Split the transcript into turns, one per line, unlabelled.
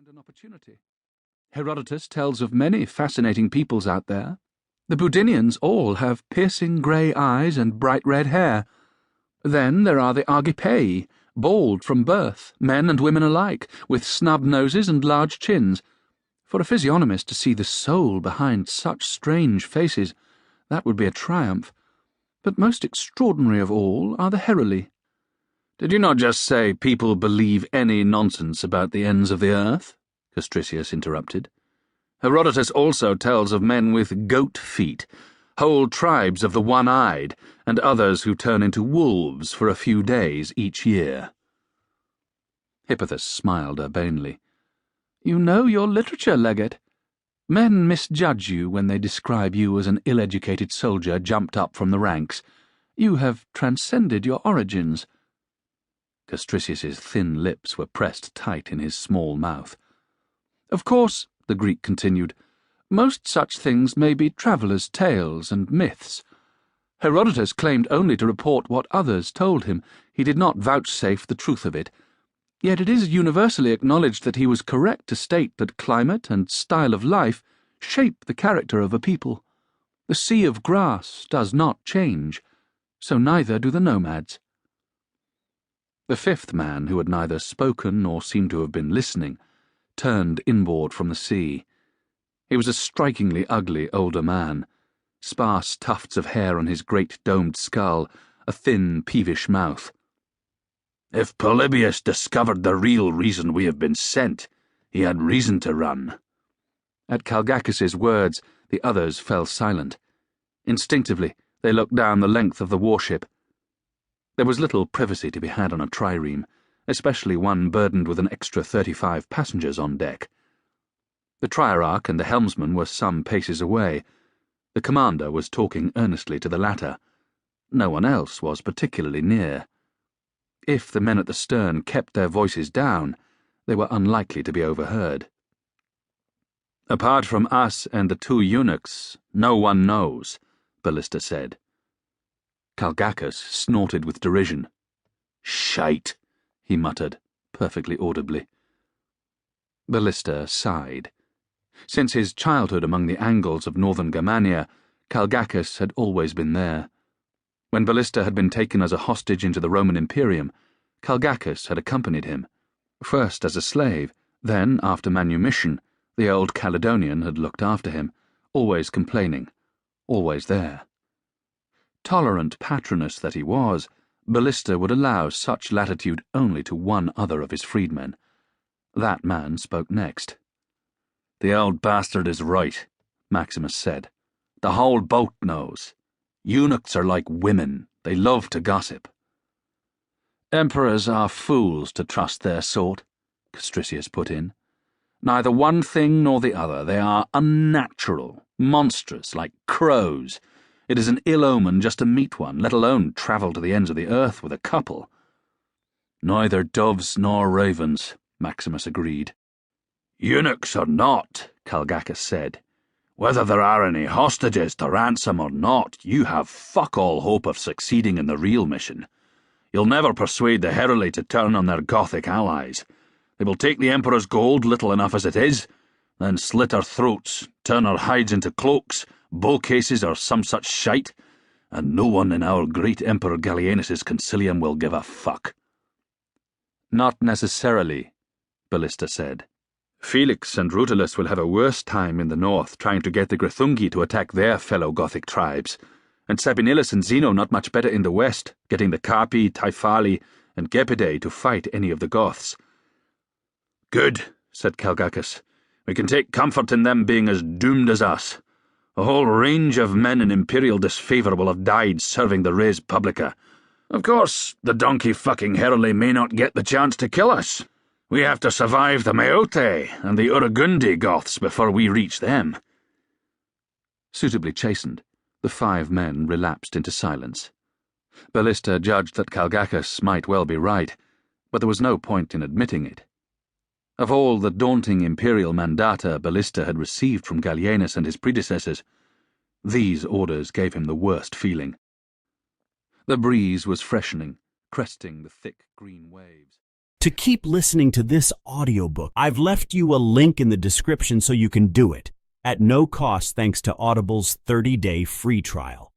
an opportunity. Herodotus tells of many fascinating peoples out there. The Budinians all have piercing grey eyes and bright red hair. Then there are the Argipaei, bald from birth, men and women alike, with snub noses and large chins. For a physiognomist to see the soul behind such strange faces, that would be a triumph. But most extraordinary of all are the Heruli.
Did you not just say people believe any nonsense about the ends of the earth? Castricius interrupted. Herodotus also tells of men with goat feet, whole tribes of the one-eyed, and others who turn into wolves for a few days each year.
Hippothus smiled urbanely. You know your literature, Legate. Men misjudge you when they describe you as an ill-educated soldier jumped up from the ranks. You have transcended your origins.
Castricius's thin lips were pressed tight in his small mouth.
Of course, the Greek continued, most such things may be travellers' tales and myths. Herodotus claimed only to report what others told him. He did not vouchsafe the truth of it. Yet it is universally acknowledged that he was correct to state that climate and style of life shape the character of a people. The sea of grass does not change, so neither do the nomads.
The fifth man, who had neither spoken nor seemed to have been listening, turned inboard from the sea. He was a strikingly ugly older man, sparse tufts of hair on his great domed skull, a thin, peevish mouth.
If Polybius discovered the real reason we have been sent, he had reason to run.
At Calgacus's words, the others fell silent. Instinctively, they looked down the length of the warship. There was little privacy to be had on a trireme, especially one burdened with an extra 35 passengers on deck. The triarch and the helmsman were some paces away. The commander was talking earnestly to the latter. No one else was particularly near. If the men at the stern kept their voices down, they were unlikely to be overheard.
Apart from us and the two eunuchs, no one knows, Ballista said.
Calgacus snorted with derision.
Shite,
he muttered, perfectly audibly. Ballista sighed. Since his childhood among the Angles of northern Germania, Calgacus had always been there. When Ballista had been taken as a hostage into the Roman Imperium, Calgacus had accompanied him. First as a slave, then, after manumission, the old Caledonian had looked after him, always complaining, always there. Tolerant patroness that he was, Ballista would allow such latitude only to one other of his freedmen. That man spoke next.
The old bastard is right, Maximus said. The whole boat knows. Eunuchs are like women, they love to gossip.
Emperors are fools to trust their sort, Castricius put in. Neither one thing nor the other, they are unnatural, monstrous, like crows. It is an ill omen just to meet one, let alone travel to the ends of the earth with a couple.
Neither doves nor ravens, Maximus agreed. Eunuchs or not, Calgacus said. Whether there are any hostages to ransom or not, you have fuck all hope of succeeding in the real mission. You'll never persuade the Heruli to turn on their Gothic allies. They will take the Emperor's gold, little enough as it is, then slit our throats, turn our hides into cloaks, bow cases or some such shite, and no one in our great Emperor Gallienus's concilium will give a fuck.
Not necessarily, Ballista said.
Felix and Rutulus will have a worse time in the north trying to get the Grithungi to attack their fellow Gothic tribes, and Sabinillus and Zeno not much better in the west, getting the Carpi, Taifali, and Gepidae to fight any of the Goths.
Good, said Calgacus. We can take comfort in them being as doomed as us. A whole range of men in imperial disfavour will have died serving the res publica. Of course, the donkey-fucking Heruli may not get the chance to kill us. We have to survive the Meote and the Uragundi Goths before we reach them.
Suitably chastened, the 5 men relapsed into silence. Ballista judged that Calgacus might well be right, but there was no point in admitting it. Of all the daunting imperial mandata Ballista had received from Gallienus and his predecessors, these orders gave him the worst feeling. The breeze was freshening, cresting the thick green waves.
To keep listening to this audiobook, I've left you a link in the description so you can do it, at no cost thanks to Audible's 30-day free trial.